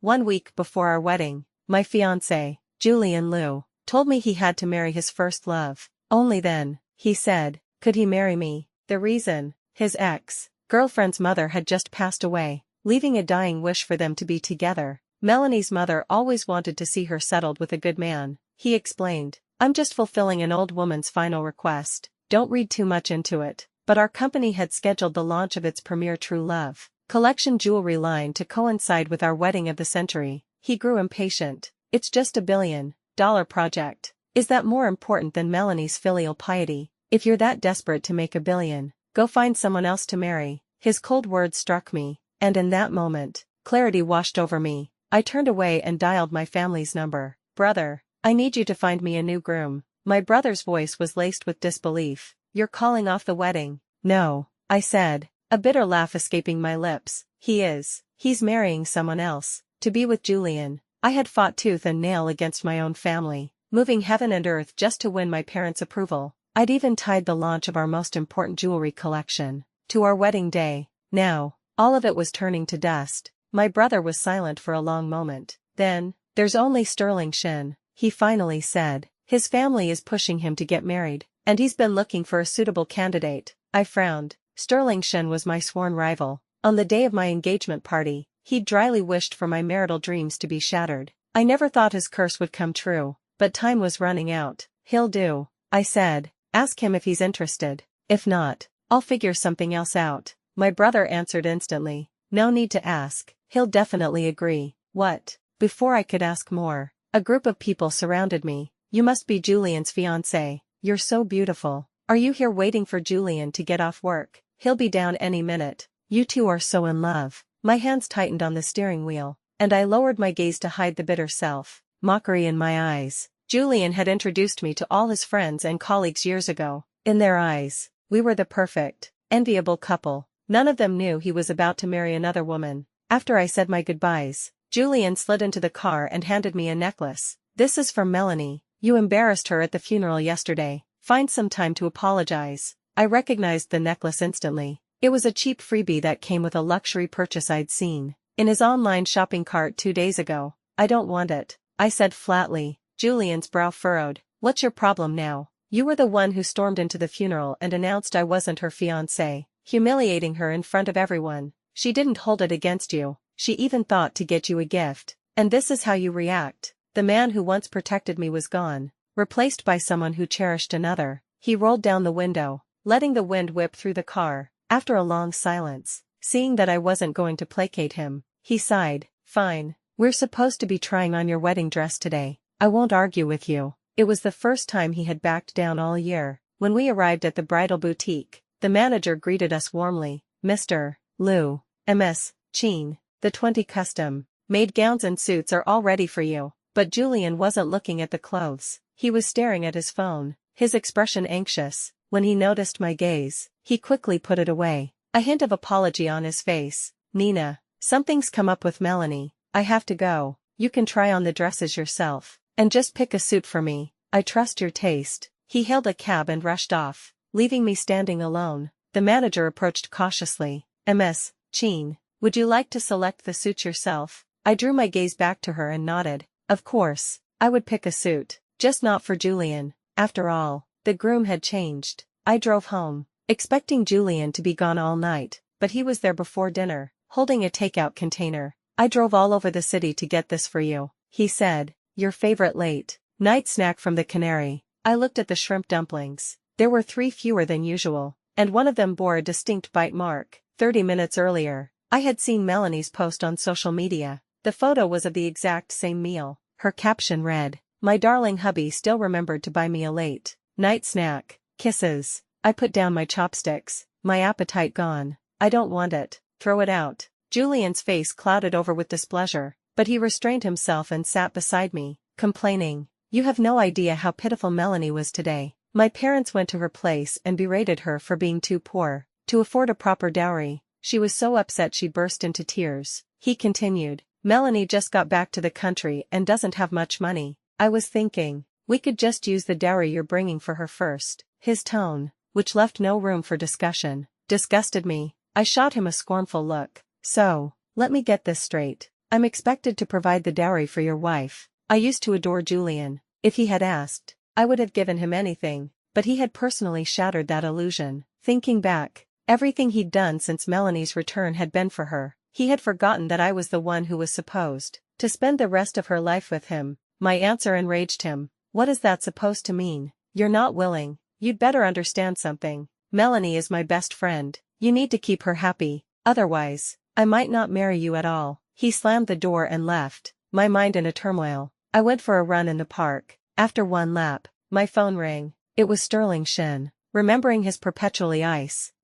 1 week before our wedding, my fiancé, Julian Liu, told me he had to marry his first love. Only then, he said, could he marry me. The reason: his ex-girlfriend's mother had just passed away, leaving a dying wish for them to be together. Melanie's mother always wanted to see her settled with a good man, he explained. I'm just fulfilling an old woman's final request. Don't read too much into it. But our company had scheduled the launch of its premier True Love collection jewelry line to coincide with our wedding of the century. He grew impatient. It's just $1 billion project. Is that more important than Melanie's filial piety? If you're that desperate to make $1 billion, go find someone else to marry. His cold words struck me, and in that moment, clarity washed over me. I turned away and dialed my family's number. Brother, I need you to find me a new groom. My brother's voice was laced with disbelief. You're calling off the wedding? No, I said, a bitter laugh escaping my lips. He's marrying someone else, to be with Julian. I had fought tooth and nail against my own family, moving heaven and earth just to win my parents' approval. I'd even tied the launch of our most important jewelry collection to our wedding day. Now, all of it was turning to dust. My brother was silent for a long moment. Then, there's only Sterling Shin, he finally said. His family is pushing him to get married, and he's been looking for a suitable candidate. I frowned. Sterling Shin was my sworn rival. On the day of my engagement party, he'd dryly wished for my marital dreams to be shattered. I never thought his curse would come true, but time was running out. He'll do, I said. Ask him if he's interested. If not, I'll figure something else out. My brother answered instantly. No need to ask. He'll definitely agree. What? Before I could ask more, a group of people surrounded me. You must be Julian's fiancé. You're so beautiful. Are you here waiting for Julian to get off work? He'll be down any minute. You two are so in love. My hands tightened on the steering wheel, and I lowered my gaze to hide the bitter mockery in my eyes. Julian had introduced me to all his friends and colleagues years ago. In their eyes, we were the perfect, enviable couple. None of them knew he was about to marry another woman. After I said my goodbyes, Julian slid into the car and handed me a necklace. This is from Melanie. You embarrassed her at the funeral yesterday. Find some time to apologize. I recognized the necklace instantly. It was a cheap freebie that came with a luxury purchase I'd seen in his online shopping cart 2 days ago. I don't want it, I said flatly. Julian's brow furrowed. What's your problem now? You were the one who stormed into the funeral and announced I wasn't her fiancé, humiliating her in front of everyone. She didn't hold it against you. She even thought to get you a gift. And this is how you react. The man who once protected me was gone, replaced by someone who cherished another. He rolled down the window, letting the wind whip through the car. After a long silence, seeing that I wasn't going to placate him, he sighed. Fine. We're supposed to be trying on your wedding dress today. I won't argue with you. It was the first time he had backed down all year. When we arrived at the bridal boutique, the manager greeted us warmly. Mr. Liu, Ms. Chin, the 20 custom-made gowns and suits are all ready for you. But Julian wasn't looking at the clothes. He was staring at his phone, his expression anxious. When he noticed my gaze, he quickly put it away, a hint of apology on his face. Nina, something's come up with Melanie. I have to go. You can try on the dresses yourself, and just pick a suit for me. I trust your taste. He hailed a cab and rushed off, leaving me standing alone. The manager approached cautiously. Ms. Chin, would you like to select the suit yourself? I drew my gaze back to her and nodded. Of course, I would pick a suit, just not for Julian. After all, the groom had changed. I drove home, expecting Julian to be gone all night, but he was there before dinner, holding a takeout container. I drove all over the city to get this for you, he said. Your favorite late-night snack from the Canary. I looked at the shrimp dumplings. There were 3 fewer than usual, and one of them bore a distinct bite mark. 30 minutes earlier, I had seen Melanie's post on social media. The photo was of the exact same meal. Her caption read, "My darling hubby still remembered to buy me a late-night snack. Kisses." I put down my chopsticks, my appetite gone. I don't want it. Throw it out. Julian's face clouded over with displeasure, but he restrained himself and sat beside me, complaining. You have no idea how pitiful Melanie was today. My parents went to her place and berated her for being too poor to afford a proper dowry. She was so upset she burst into tears. He continued. Melanie just got back to the country and doesn't have much money. I was thinking, we could just use the dowry you're bringing for her first. His tone, which left no room for discussion, disgusted me. I shot him a scornful look. So, let me get this straight. I'm expected to provide the dowry for your wife. I used to adore Julian. If he had asked, I would have given him anything, but he had personally shattered that illusion. Thinking back, everything he'd done since Melanie's return had been for her. He had forgotten that I was the one who was supposed to spend the rest of her life with him. My answer enraged him. What is that supposed to mean? You're not willing. You'd better understand something. Melanie is my best friend. You need to keep her happy. Otherwise, I might not marry you at all. He slammed the door and left, my mind in a turmoil. I went for a run in the park. After one lap, my phone rang. It was Shen. Remembering his perpetually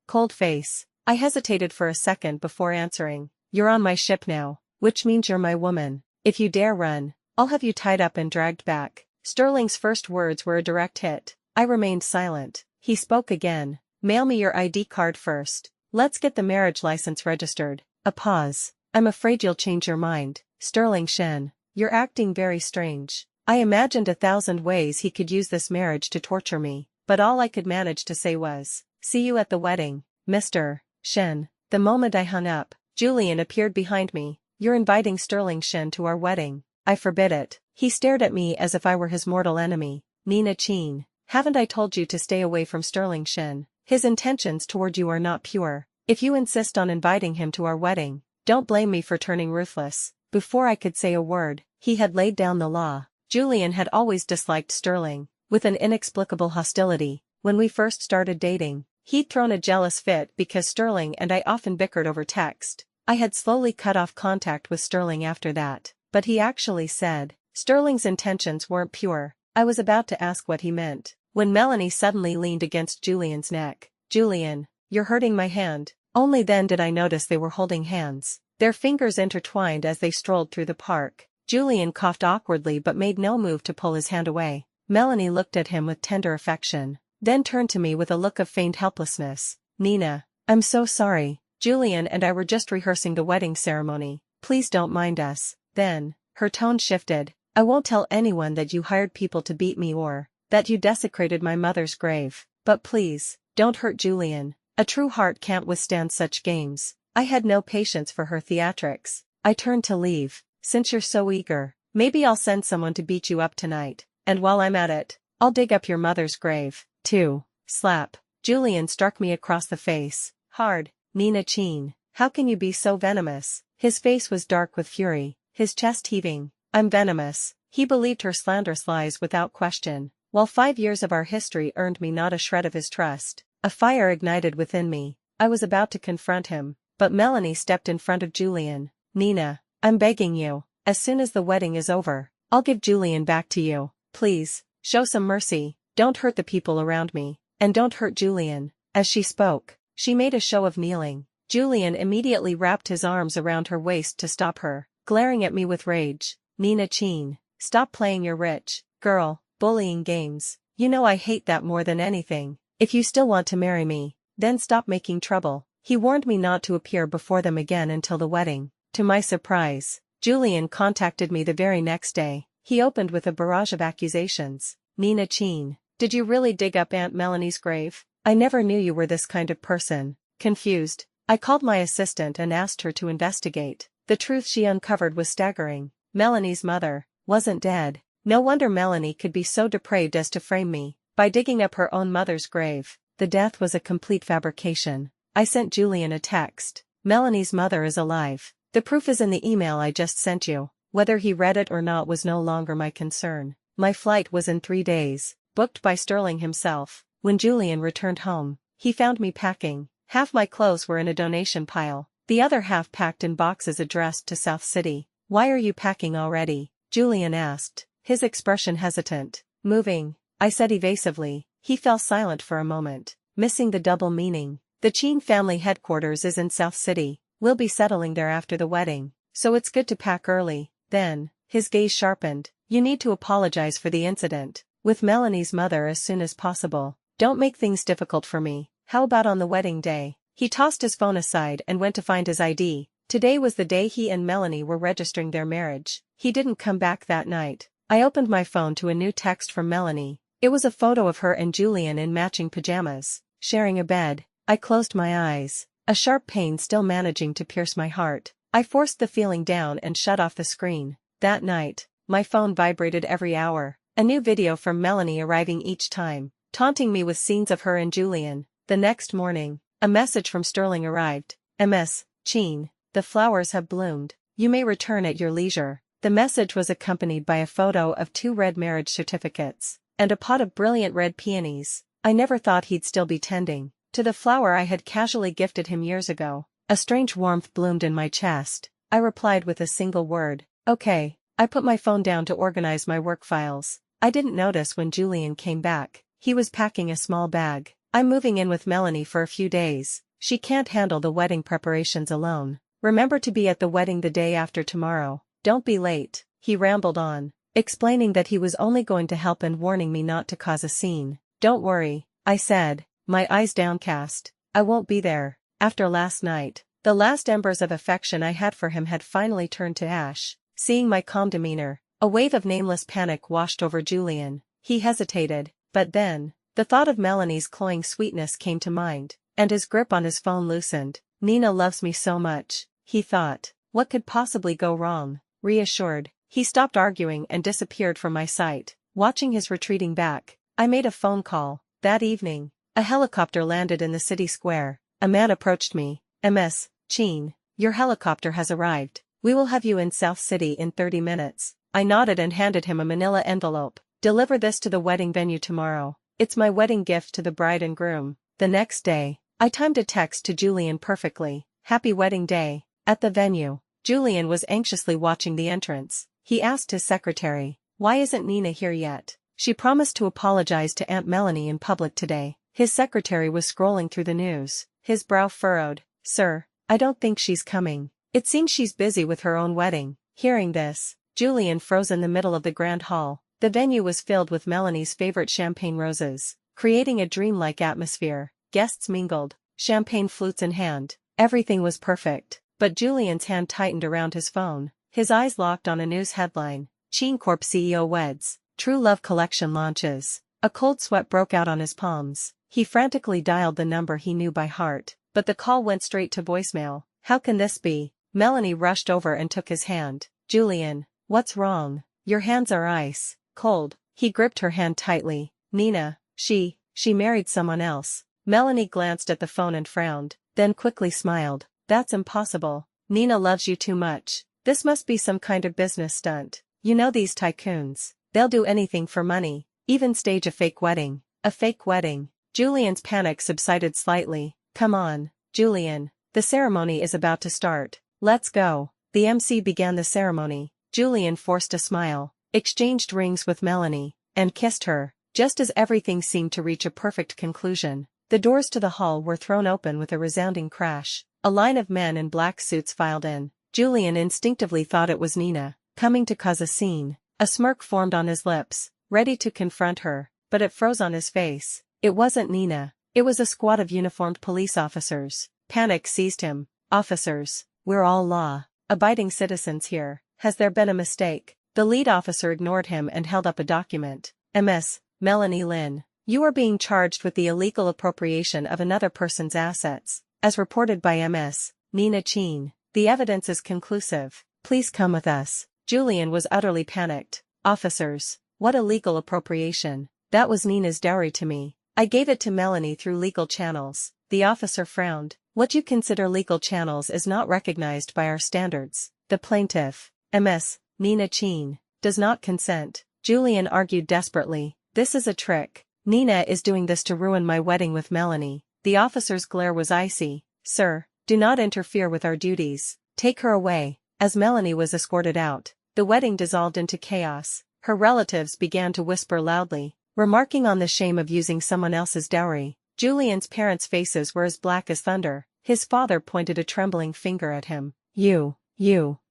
cold face, I hesitated for a second before answering. You're on my ship now, which means you're my woman. If you dare run, I'll have you tied up and dragged back. Sterling's first words were a direct hit. I remained silent. He spoke again. Mail me your ID card first. Let's get the marriage license registered. A pause. I'm afraid you'll change your mind. Shen, you're acting very strange. I imagined 1,000 ways he could use this marriage to torture me, but all I could manage to say was, see you at the wedding, Mr. Shen. The moment I hung up, Julian appeared behind me. You're inviting Shen to our wedding. I forbid it. He stared at me as if I were his mortal enemy. Nina Chin, haven't I told you to stay away from Shen? His intentions toward you are not pure. If you insist on inviting him to our wedding, don't blame me for turning ruthless. Before I could say a word, he had laid down the law. Julian had always disliked Sterling, with an inexplicable hostility. When we first started dating, he'd thrown a jealous fit because Sterling and I often bickered over text. I had slowly cut off contact with Sterling after that, but he actually said, Sterling's intentions weren't pure. I was about to ask what he meant, when Melanie suddenly leaned against Julian's neck. Julian, you're hurting my hand. Only then did I notice they were holding hands, their fingers intertwined as they strolled through the park. Julian coughed awkwardly but made no move to pull his hand away. Melanie looked at him with tender affection, then turned to me with a look of feigned helplessness. Nina, I'm so sorry. Julian and I were just rehearsing the wedding ceremony. Please don't mind us. Then, her tone shifted. I won't tell anyone that you hired people to beat me or that you desecrated my mother's grave. But please, don't hurt Julian. A true heart can't withstand such games. I had no patience for her theatrics. I turned to leave. Since you're so eager, maybe I'll send someone to beat you up tonight. And while I'm at it, I'll dig up your mother's grave, too. Slap. Julian struck me across the face. Hard. Nina Chin, how can you be so venomous? His face was dark with fury, his chest heaving. I'm venomous. He believed her slanderous lies without question. While 5 years of our history earned me not a shred of his trust, a fire ignited within me. I was about to confront him, but Melanie stepped in front of Julian. Nina, I'm begging you, as soon as the wedding is over, I'll give Julian back to you. Please, show some mercy, don't hurt the people around me, and don't hurt Julian. As she spoke, she made a show of kneeling. Julian immediately wrapped his arms around her waist to stop her, glaring at me with rage. Nina Chin, stop playing your rich girl bullying games. You know I hate that more than anything. If you still want to marry me, then stop making trouble. He warned me not to appear before them again until the wedding. To my surprise, Julian contacted me the very next day. He opened with a barrage of accusations. Nina Chin, did you really dig up Aunt Melanie's grave? I never knew you were this kind of person. Confused, I called my assistant and asked her to investigate. The truth she uncovered was staggering. Melanie's mother wasn't dead. No wonder Melanie could be so depraved as to frame me by digging up her own mother's grave. The death was a complete fabrication. I sent Julian a text. Melanie's mother is alive. The proof is in the email I just sent you. Whether he read it or not was no longer my concern. My flight was in 3 days, booked by Sterling himself. When Julian returned home, he found me packing. Half my clothes were in a donation pile, the other half packed in boxes addressed to South City. Why are you packing already? Julian asked, his expression hesitant. Moving, I said evasively. He fell silent for a moment, missing the double meaning. The Chin family headquarters is in South City. We'll be settling there after the wedding, so it's good to pack early. Then, his gaze sharpened. You need to apologize for the incident with Melanie's mother as soon as possible. Don't make things difficult for me. How about on the wedding day? He tossed his phone aside and went to find his ID. Today was the day he and Melanie were registering their marriage. He didn't come back that night. I opened my phone to a new text from Melanie. It was a photo of her and Julian in matching pajamas, sharing a bed. I closed my eyes, a sharp pain still managing to pierce my heart. I forced the feeling down and shut off the screen. That night, my phone vibrated every hour. A new video from Melanie arriving each time, taunting me with scenes of her and Julian. The next morning, a message from Sterling arrived. MS, Cheen, the flowers have bloomed. You may return at your leisure. The message was accompanied by a photo of 2 red marriage certificates and a pot of brilliant red peonies. I never thought he'd still be tending to the flower I had casually gifted him years ago. A strange warmth bloomed in my chest. I replied with a single word, okay. I put my phone down to organize my work files. I didn't notice when Julian came back. He was packing a small bag. I'm moving in with Melanie for a few days. She can't handle the wedding preparations alone. Remember to be at the wedding the day after tomorrow. Don't be late. He rambled on, explaining that he was only going to help and warning me not to cause a scene. Don't worry, I said, my eyes downcast. I won't be there. After last night, the last embers of affection I had for him had finally turned to ash. Seeing my calm demeanor, a wave of nameless panic washed over Julian. He hesitated, but then, the thought of Melanie's cloying sweetness came to mind, and his grip on his phone loosened. Nina loves me so much, he thought. What could possibly go wrong? Reassured, he stopped arguing and disappeared from my sight. Watching his retreating back, I made a phone call. That evening, a helicopter landed in the city square. A man approached me. MS, Cheen, your helicopter has arrived. We will have you in South City in 30 minutes. I nodded and handed him a manila envelope. Deliver this to the wedding venue tomorrow. It's my wedding gift to the bride and groom. The next day, I timed a text to Julian perfectly. Happy wedding day. At the venue, Julian was anxiously watching the entrance. He asked his secretary, why isn't Nina here yet? She promised to apologize to Aunt Melanie in public today. His secretary was scrolling through the news. His brow furrowed. Sir, I don't think she's coming. It seems she's busy with her own wedding. Hearing this, Julian froze in the middle of the grand hall. The venue was filled with Melanie's favorite champagne roses, creating a dreamlike atmosphere. Guests mingled, champagne flutes in hand. Everything was perfect, but Julian's hand tightened around his phone. His eyes locked on a news headline. Cheen Corp CEO weds. True Love Collection launches. A cold sweat broke out on his palms. He frantically dialed the number he knew by heart, but the call went straight to voicemail. How can this be? Melanie rushed over and took his hand. Julian, what's wrong? Your hands are ice cold. He gripped her hand tightly. Nina, she married someone else. Melanie glanced at the phone and frowned, then quickly smiled. That's impossible. Nina loves you too much. This must be some kind of business stunt. You know these tycoons. They'll do anything for money, even stage a fake wedding. A fake wedding. Julian's panic subsided slightly. Come on, Julian. The ceremony is about to start. Let's go. The MC began the ceremony. Julian forced a smile, exchanged rings with Melanie, and kissed her, just as everything seemed to reach a perfect conclusion. The doors to the hall were thrown open with a resounding crash. A line of men in black suits filed in. Julian instinctively thought it was Nina, coming to cause a scene. A smirk formed on his lips, ready to confront her, but it froze on his face. It wasn't Nina. It was a squad of uniformed police officers. Panic seized him. Officers, we're all law-abiding citizens here. Has there been a mistake? The lead officer ignored him and held up a document. MS, Melanie Lynn. You are being charged with the illegal appropriation of another person's assets, as reported by MS, Nina Cheen. The evidence is conclusive. Please come with us. Julian was utterly panicked. Officers, what illegal appropriation? That was Nina's dowry to me. I gave it to Melanie through legal channels. The officer frowned. What you consider legal channels is not recognized by our standards. The plaintiff, MS, Nina Cheen, does not consent. Julian argued desperately. This is a trick. Nina is doing this to ruin my wedding with Melanie. The officer's glare was icy. Sir, do not interfere with our duties. Take her away. As Melanie was escorted out, the wedding dissolved into chaos. Her relatives began to whisper loudly, remarking on the shame of using someone else's dowry. Julian's parents' faces were as black as thunder. His father pointed a trembling finger at him. You,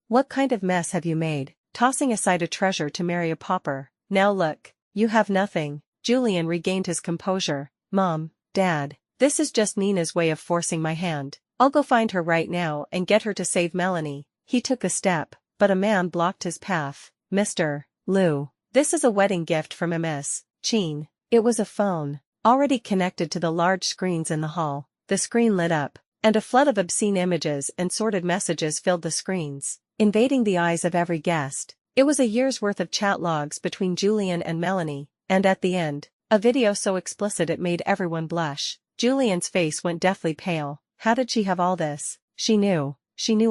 what kind of mess have you made, tossing aside a treasure to marry a pauper? Now look, you have nothing. Julian regained his composure. Mom, Dad, this is just Nina's way of forcing my hand. I'll go find her right now and get her to save Melanie. He took a step, but a man blocked his path. Mr. Liu, this is a wedding gift from MS Cheen. It was a phone, already connected to the large screens in the hall. The screen lit up. and a flood of obscene images and sordid messages filled the screens, invading the eyes of every guest. It was a year's worth of chat logs between Julian and Melanie, and at the end, a video so explicit it made everyone blush. Julian's face went deathly pale. How did she have all this? She knew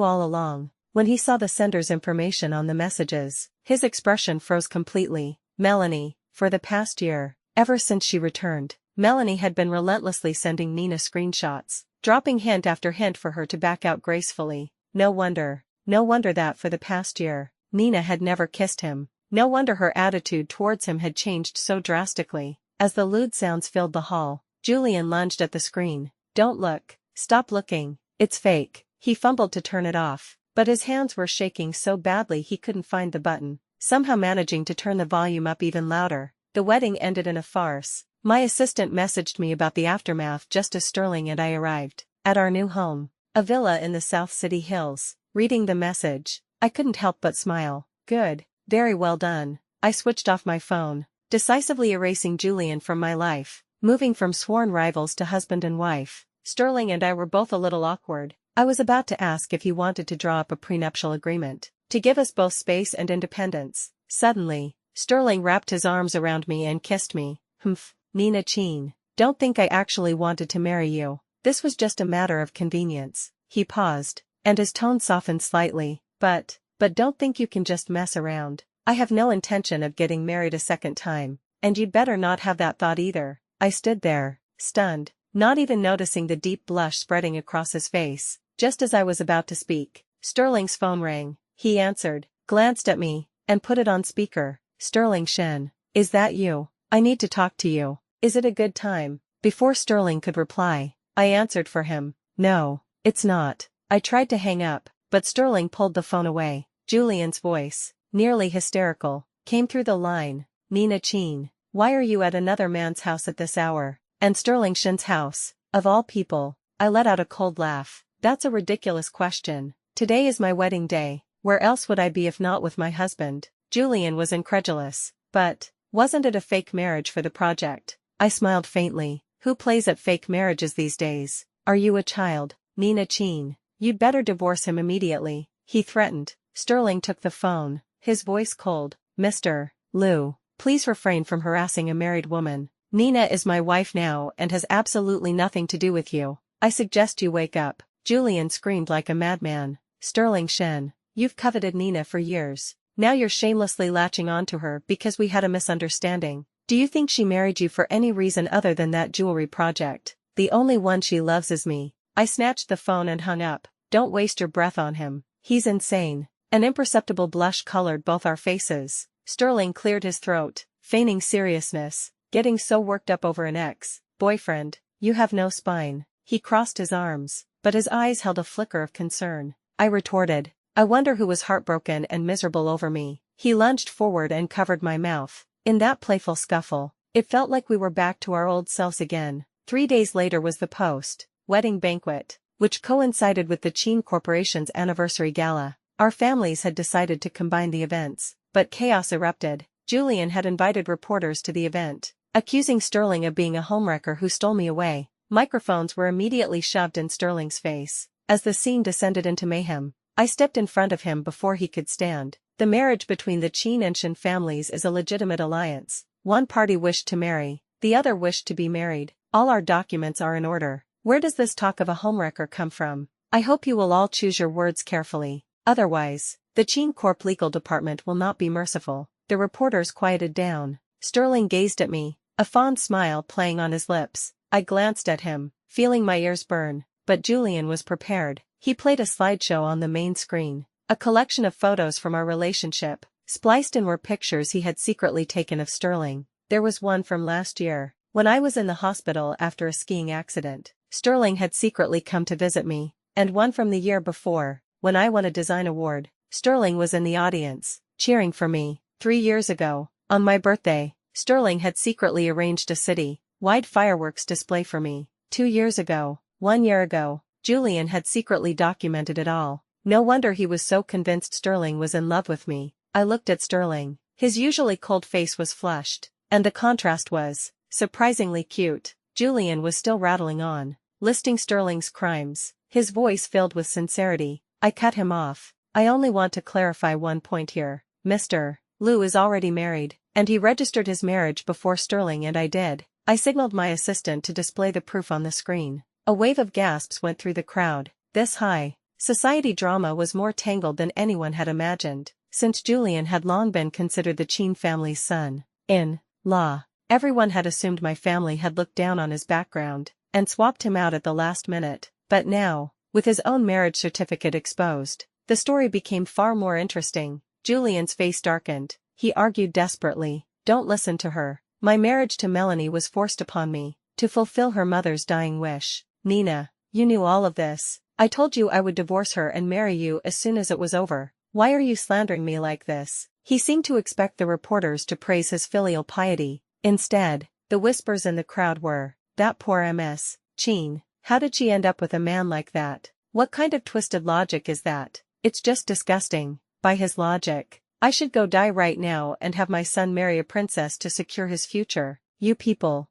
all along. When he saw the sender's information on the messages, his expression froze completely. Melanie, for the past year, ever since she returned, Melanie had been relentlessly sending Nina screenshots, dropping hint after hint for her to back out gracefully. No wonder that for the past year, Nina had never kissed him. No wonder her attitude towards him had changed so drastically. As the lewd sounds filled the hall, Julian lunged at the screen. Don't look. Stop looking. It's fake. He fumbled to turn it off, but his hands were shaking so badly he couldn't find the button, somehow managing to turn the volume up even louder. The wedding ended in a farce. My assistant messaged me about the aftermath just as Sterling and I arrived at our new home, a villa in the South City Hills. Reading the message, I couldn't help but smile. Good. Very well done. I switched off my phone, decisively erasing Julian from my life, moving from sworn rivals to husband and wife. Sterling and I were both a little awkward. I was about to ask if he wanted to draw up a prenuptial agreement, to give us both space and independence. Suddenly, Sterling wrapped his arms around me and kissed me. Humph, Nina Cheen, don't think I actually wanted to marry you. This was just a matter of convenience. He paused, and his tone softened slightly. But don't think you can just mess around. I have no intention of getting married a second time, and you'd better not have that thought either. I stood there, stunned, not even noticing the deep blush spreading across his face. Just as I was about to speak, Sterling's phone rang. He answered, glanced at me, and put it on speaker. Sterling Shen, is that you? I need to talk to you. Is it a good time? Before Sterling could reply, I answered for him. No, it's not. I tried to hang up, but Sterling pulled the phone away. Julian's voice, nearly hysterical, came through the line. Nina Cheen, why are you at another man's house at this hour? And Sterling Shen's house, of all people. I let out a cold laugh. That's a ridiculous question. Today is my wedding day. Where else would I be if not with my husband? Julian was incredulous. But wasn't it a fake marriage for the project? I smiled faintly. Who plays at fake marriages these days? Are you a child? Nina Cheen, you'd better divorce him immediately, he threatened. Sterling took the phone, his voice cold. Mr. Liu, please refrain from harassing a married woman. Nina is my wife now and has absolutely nothing to do with you. I suggest you wake up. Julian screamed like a madman. Sterling Shen, you've coveted Nina for years. Now you're shamelessly latching onto her because we had a misunderstanding. Do you think she married you for any reason other than that jewelry project? The only one she loves is me. I snatched the phone and hung up. Don't waste your breath on him. He's insane. An imperceptible blush colored both our faces. Sterling cleared his throat, feigning seriousness. Getting so worked up over an ex-boyfriend, you have no spine. He crossed his arms, but his eyes held a flicker of concern. I retorted, I wonder who was heartbroken and miserable over me. He lunged forward and covered my mouth. In that playful scuffle, it felt like we were back to our old selves again. 3 days later was the post-wedding banquet, which coincided with the Cheen Corporation's anniversary gala. Our families had decided to combine the events, but chaos erupted. Julian had invited reporters to the event, accusing Sterling of being a homewrecker who stole me away. Microphones were immediately shoved in Sterling's face. As the scene descended into mayhem, I stepped in front of him before he could stand. The marriage between the Cheen and Shen families is a legitimate alliance. One party wished to marry, the other wished to be married. All our documents are in order. Where does this talk of a homewrecker come from? I hope you will all choose your words carefully. Otherwise, the Cheen Corp legal department will not be merciful. The reporters quieted down. Sterling gazed at me, a fond smile playing on his lips. I glanced at him, feeling my ears burn, but Julian was prepared. He played a slideshow on the main screen, a collection of photos from our relationship. Spliced in were pictures he had secretly taken of Sterling. There was one from last year, when I was in the hospital after a skiing accident. Sterling had secretly come to visit me, and one from the year before, when I won a design award. Sterling was in the audience, cheering for me. 3 years ago, on my birthday, Sterling had secretly arranged a city-wide fireworks display for me. 2 years ago, 1 year ago, Julian had secretly documented it all. No wonder he was so convinced Sterling was in love with me. I looked at Sterling. His usually cold face was flushed, and the contrast was surprisingly cute. Julian was still rattling on, listing Sterling's crimes, his voice filled with sincerity. I cut him off. I only want to clarify one point here. Mr. Liu is already married, and he registered his marriage before Sterling and I did. I signaled my assistant to display the proof on the screen. A wave of gasps went through the crowd. This high society drama was more tangled than anyone had imagined, since Julian had long been considered the Qin family's son-in-law. Everyone had assumed my family had looked down on his background and swapped him out at the last minute, but now, with his own marriage certificate exposed, the story became far more interesting. Julian's face darkened. He argued desperately, "Don't listen to her. My marriage to Melanie was forced upon me, to fulfill her mother's dying wish. Nina, you knew all of this. I told you I would divorce her and marry you as soon as it was over. Why are you slandering me like this?" He seemed to expect the reporters to praise his filial piety. Instead, the whispers in the crowd were, "That poor Miss Qin, how did she end up with a man like that? What kind of twisted logic is that? It's just disgusting." By his logic, I should go die right now and have my son marry a princess to secure his future. You people,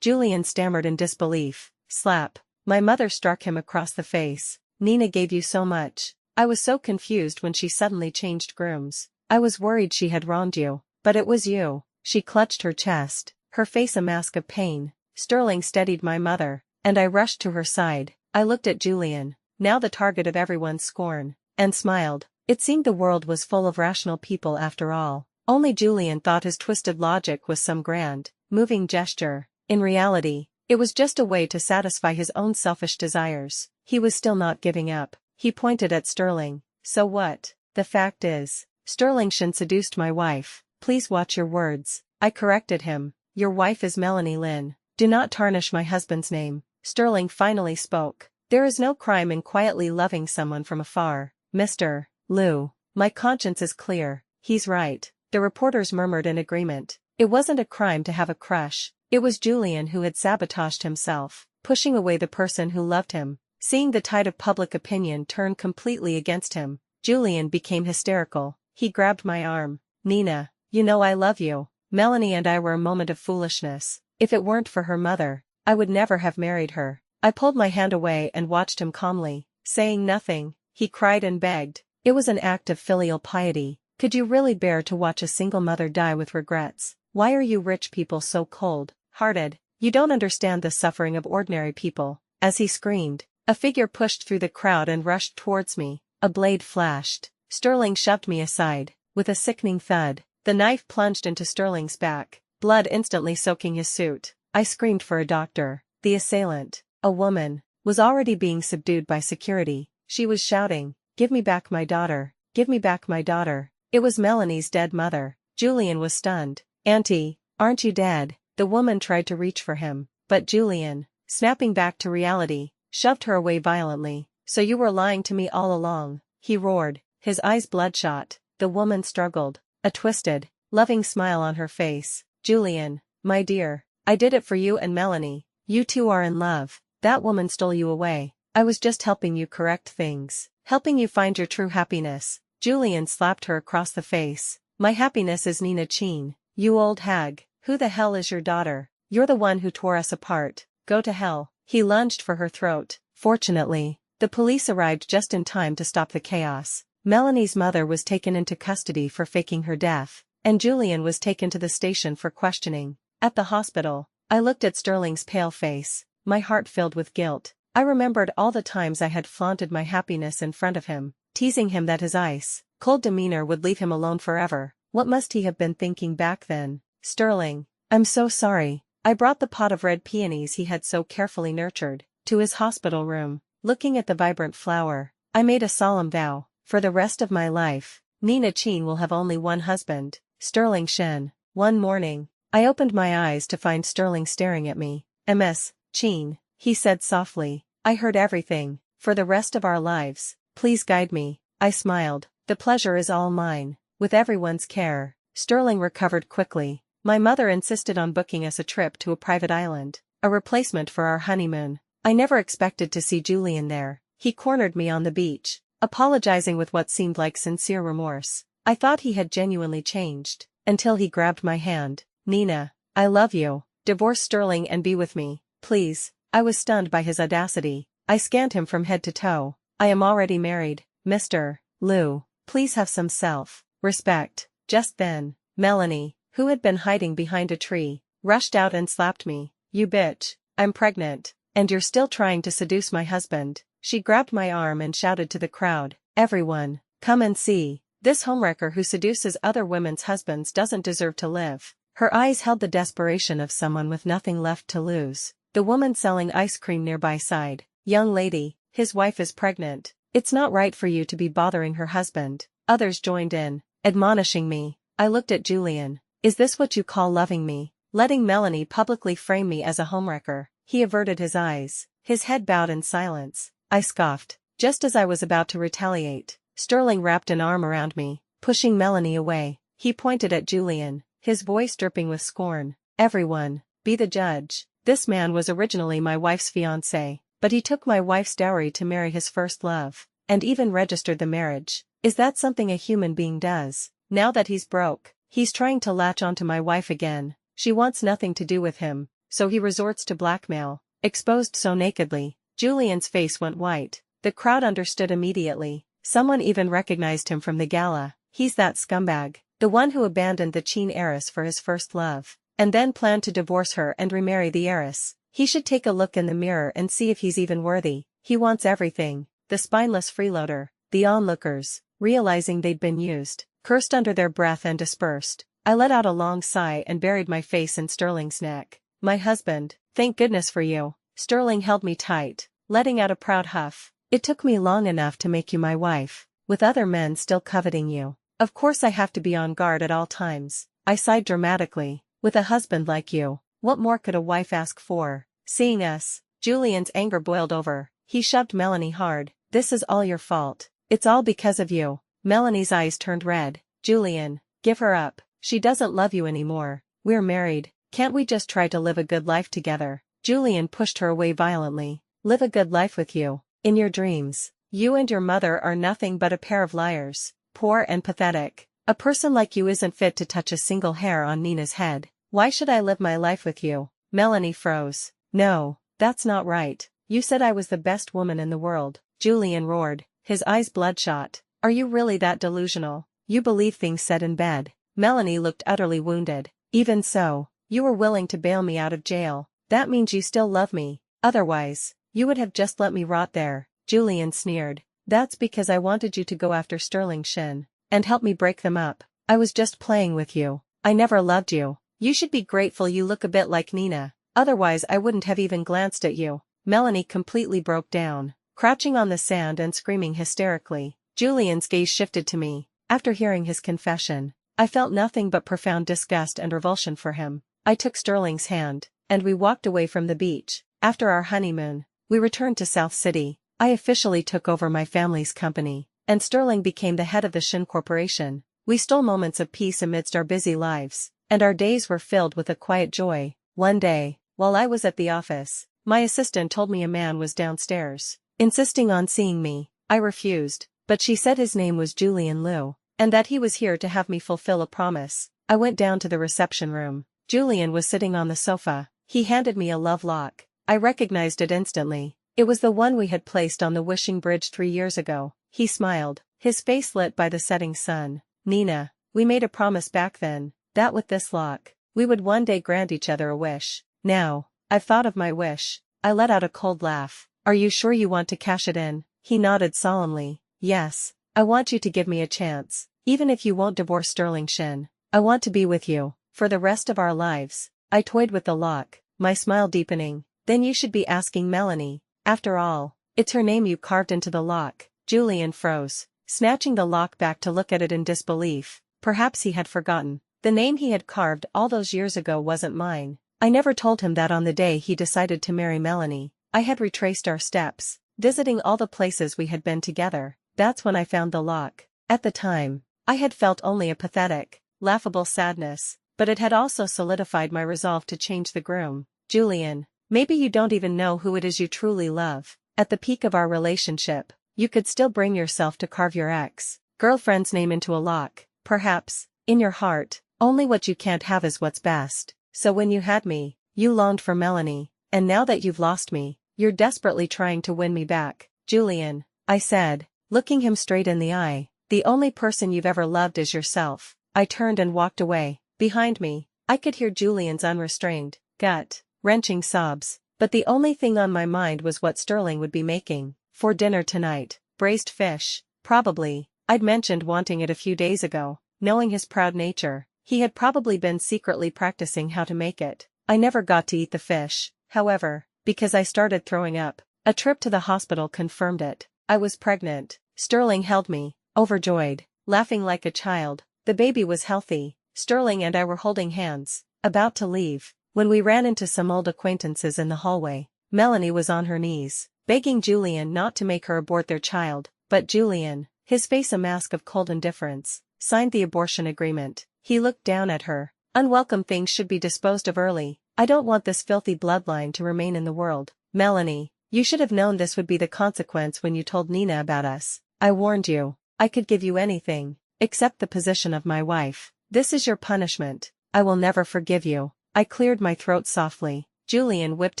Julian stammered in disbelief. Slap. My mother struck him across the face. "Nina gave you so much." I was so confused when she suddenly changed grooms. "I was worried she had wronged you, but it was you." She clutched her chest, her face a mask of pain. Sterling steadied my mother, and I rushed to her side. I looked at Julian, now the target of everyone's scorn, and smiled. It seemed the world was full of rational people after all. Only Julian thought his twisted logic was some grand, moving gesture. In reality, it was just a way to satisfy his own selfish desires. He was still not giving up. He pointed at Sterling. "So what? The fact is, Sterling Shen seduced my wife." "Please watch your words," I corrected him. "Your wife is Melanie Lin. Do not tarnish my husband's name." Sterling finally spoke. "There is no crime in quietly loving someone from afar, Mr. Liu. My conscience is clear." "He's right," the reporters murmured in agreement. It wasn't a crime to have a crush. It was Julian who had sabotaged himself, pushing away the person who loved him. Seeing the tide of public opinion turn completely against him, Julian became hysterical. He grabbed my arm. "Nina, you know I love you. Melanie and I were a moment of foolishness. If it weren't for her mother, I would never have married her." I pulled my hand away and watched him calmly. Saying nothing, he cried and begged. It was an act of filial piety. Could you really bear to watch a single mother die with regrets? Why are you rich people so cold-hearted? You don't understand the suffering of ordinary people. As he screamed, a figure pushed through the crowd and rushed towards me. A blade flashed. Sterling shoved me aside. With a sickening thud, the knife plunged into Sterling's back, blood instantly soaking his suit. I screamed for a doctor. The assailant, a woman, was already being subdued by security. She was shouting, "Give me back my daughter, give me back my daughter." It was Melanie's dead mother. Julian was stunned. "Auntie, aren't you dead?" The woman tried to reach for him, but Julian, snapping back to reality, shoved her away violently. "So you were lying to me all along," he roared, his eyes bloodshot. The woman struggled, a twisted, loving smile on her face. "Julian, my dear, I did it for you and Melanie. You two are in love. That woman stole you away. I was just helping you correct things, helping you find your true happiness." Julian slapped her across the face. "My happiness is Nina Qin. You old hag, who the hell is your daughter? You're the one who tore us apart. Go to hell." He lunged for her throat. Fortunately, the police arrived just in time to stop the chaos. Melanie's mother was taken into custody for faking her death, and Julian was taken to the station for questioning. At the hospital, I looked at Sterling's pale face, my heart filled with guilt. I remembered all the times I had flaunted my happiness in front of him, teasing him that his ice-cold demeanor would leave him alone forever. What must he have been thinking back then? "Sterling, I'm so sorry." I brought the pot of red peonies he had so carefully nurtured to his hospital room. Looking at the vibrant flower, I made a solemn vow. For the rest of my life, Nina Qin will have only one husband, Sterling Shen. One morning, I opened my eyes to find Sterling staring at me. "Ms. Qin," he said softly, "I heard everything. For the rest of our lives, please guide me." I smiled. "The pleasure is all mine." With everyone's care, Sterling recovered quickly. My mother insisted on booking us a trip to a private island, a replacement for our honeymoon. I never expected to see Julian there. He cornered me on the beach, apologizing with what seemed like sincere remorse. I thought he had genuinely changed, until he grabbed my hand. "Nina, I love you. Divorce Sterling and be with me, please." I was stunned by his audacity. I scanned him from head to toe. I am already married, Mr. Liu. Please have some self-respect. Just then, Melanie, who had been hiding behind a tree, rushed out and slapped me. You bitch, I'm pregnant, and you're still trying to seduce my husband. She grabbed my arm and shouted to the crowd, everyone, come and see. This homewrecker who seduces other women's husbands doesn't deserve to live. Her eyes held the desperation of someone with nothing left to lose. The woman selling ice cream nearby sighed. Young lady, his wife is pregnant. It's not right for you to be bothering her husband. Others joined in, admonishing me. I looked at Julian. Is this what you call loving me? Letting Melanie publicly frame me as a homewrecker? He averted his eyes, his head bowed in silence. I scoffed. Just as I was about to retaliate, Sterling wrapped an arm around me, pushing Melanie away. He pointed at Julian, his voice dripping with scorn. Everyone, be the judge. This man was originally my wife's fiancé, but he took my wife's dowry to marry his first love, and even registered the marriage. Is that something a human being does? Now that he's broke, he's trying to latch onto my wife again. She wants nothing to do with him, so he resorts to blackmail. Exposed so nakedly, Julian's face went white. The crowd understood immediately. Someone even recognized him from the gala. He's that scumbag, the one who abandoned the Qin heiress for his first love, and then planned to divorce her and remarry the heiress. He should take a look in the mirror and see if he's even worthy. He wants everything. The spineless freeloader. The onlookers, realizing they'd been used, cursed under their breath and dispersed. I let out a long sigh and buried my face in Sterling's neck. My husband, thank goodness for you. Sterling held me tight, letting out a proud huff. It took me long enough to make you my wife, with other men still coveting you. Of course I have to be on guard at all times. I sighed dramatically. With a husband like you, what more could a wife ask for? Seeing us, Julian's anger boiled over. He shoved Melanie hard. This is all your fault. It's all because of you. Melanie's eyes turned red. Julian, give her up. She doesn't love you anymore. We're married. Can't we just try to live a good life together? Julian pushed her away violently. Live a good life with you. In your dreams. You and your mother are nothing but a pair of liars. Poor and pathetic. A person like you isn't fit to touch a single hair on Nina's head. Why should I live my life with you? Melanie froze. No, that's not right. You said I was the best woman in the world. Julian roared, his eyes bloodshot. Are you really that delusional? You believe things said in bed. Melanie looked utterly wounded. Even so, you were willing to bail me out of jail. That means you still love me. Otherwise, you would have just let me rot there. Julian sneered. That's because I wanted you to go after Sterling Shin and help me break them up. I was just playing with you. I never loved you. You should be grateful you look a bit like Nina. Otherwise I wouldn't have even glanced at you. Melanie completely broke down, crouching on the sand and screaming hysterically. Julian's gaze shifted to me. After hearing his confession, I felt nothing but profound disgust and revulsion for him. I took Sterling's hand, and we walked away from the beach. After our honeymoon, we returned to South City. I officially took over my family's company, and Sterling became the head of the Shin Corporation. We stole moments of peace amidst our busy lives, and our days were filled with a quiet joy. One day, while I was at the office, my assistant told me a man was downstairs, insisting on seeing me. I refused, but she said his name was Julian Liu, and that he was here to have me fulfill a promise. I went down to the reception room. Julian was sitting on the sofa. He handed me a love lock. I recognized it instantly. It was the one we had placed on the wishing bridge 3 years ago. He smiled, his face lit by the setting sun. Nina, we made a promise back then, that with this lock, we would one day grant each other a wish. Now, I've thought of my wish. I let out a cold laugh. Are you sure you want to cash it in? He nodded solemnly. Yes, I want you to give me a chance. Even if you won't divorce Sterling Shin, I want to be with you for the rest of our lives. I toyed with the lock, my smile deepening. Then you should be asking Melanie. After all, it's her name you carved into the lock. Julian froze, snatching the lock back to look at it in disbelief. Perhaps he had forgotten. The name he had carved all those years ago wasn't mine. I never told him that on the day he decided to marry Melanie. I had retraced our steps, visiting all the places we had been together. That's when I found the lock. At the time, I had felt only a pathetic, laughable sadness, but it had also solidified my resolve to change the groom. Julian, maybe you don't even know who it is you truly love. At the peak of our relationship, you could still bring yourself to carve your ex-girlfriend's name into a lock. Perhaps, in your heart, only what you can't have is what's best. So when you had me, you longed for Melanie, and now that you've lost me, You're desperately trying to win me back, Julian, I said, looking him straight in the eye. The only person you've ever loved is yourself. I turned and walked away. Behind me, I could hear Julian's unrestrained, gut-wrenching sobs, but the only thing on my mind was what Sterling would be making for dinner tonight. Braised fish, probably. I'd mentioned wanting it a few days ago. Knowing his proud nature, he had probably been secretly practicing how to make it. I never got to eat the fish, however, because I started throwing up. A trip to the hospital confirmed it. I was pregnant. Sterling held me, overjoyed, laughing like a child. The baby was healthy. Sterling and I were holding hands, about to leave, when we ran into some old acquaintances in the hallway. Melanie was on her knees, begging Julian not to make her abort their child, but Julian, his face a mask of cold indifference, signed the abortion agreement. He looked down at her. Unwelcome things should be disposed of early. I don't want this filthy bloodline to remain in the world. Melanie, you should have known this would be the consequence when you told Nina about us. I warned you. I could give you anything, except the position of my wife. This is your punishment. I will never forgive you. I cleared my throat softly. Julian whipped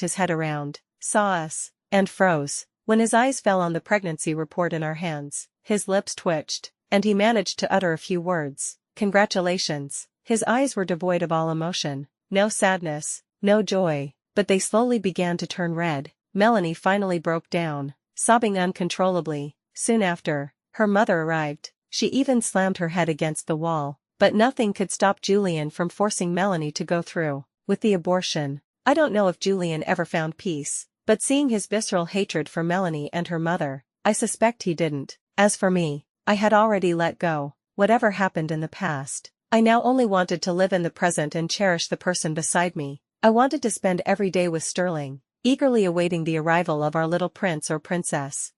his head around, saw us, and froze. When his eyes fell on the pregnancy report in our hands, his lips twitched, and he managed to utter a few words. Congratulations. His eyes were devoid of all emotion. No sadness, no joy, but they slowly began to turn red. Melanie finally broke down, sobbing uncontrollably. Soon after, her mother arrived. She even slammed her head against the wall, but nothing could stop Julian from forcing Melanie to go through with the abortion. I don't know if Julian ever found peace, but seeing his visceral hatred for Melanie and her mother, I suspect he didn't. As for me, I had already let go. Whatever happened in the past, I now only wanted to live in the present and cherish the person beside me. I wanted to spend every day with Sterling, eagerly awaiting the arrival of our little prince or princess.